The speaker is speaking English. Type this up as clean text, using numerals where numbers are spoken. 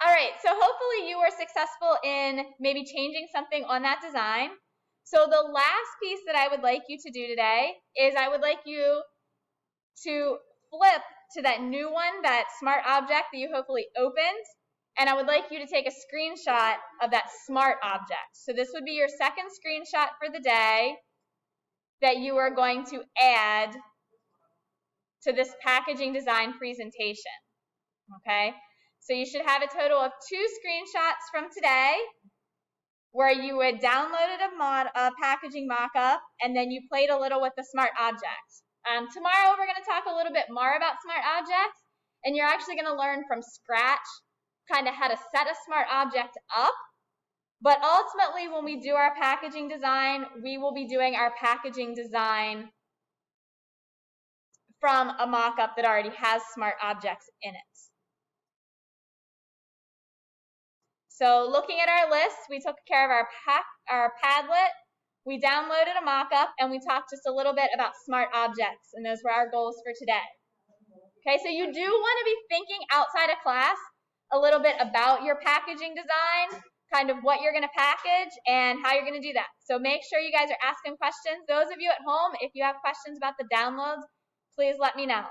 All right, so hopefully you were successful in maybe changing something on that design. So the last piece that I would like you to do today is I would like you to flip to that new one, that smart object that you hopefully opened, and I would like you to take a screenshot of that smart object. So this would be your second screenshot for the day that you are going to add to this packaging design presentation, okay? So you should have a total of 2 screenshots from today where you had downloaded a packaging mock-up and then you played a little with the smart object. Tomorrow we're going to talk a little bit more about smart objects, and you're actually going to learn from scratch kind of how to set a smart object up. But ultimately, when we do our packaging design, we will be doing our packaging design from a mock-up that already has smart objects in it. So looking at our list, we took care of our Padlet, we downloaded a mock-up, and we talked just a little bit about smart objects, and those were our goals for today. Okay, so you do want to be thinking outside of class a little bit about your packaging design, kind of what you're going to package and how you're going to do that. So make sure you guys are asking questions. Those of you at home, if you have questions about the downloads, please let me know.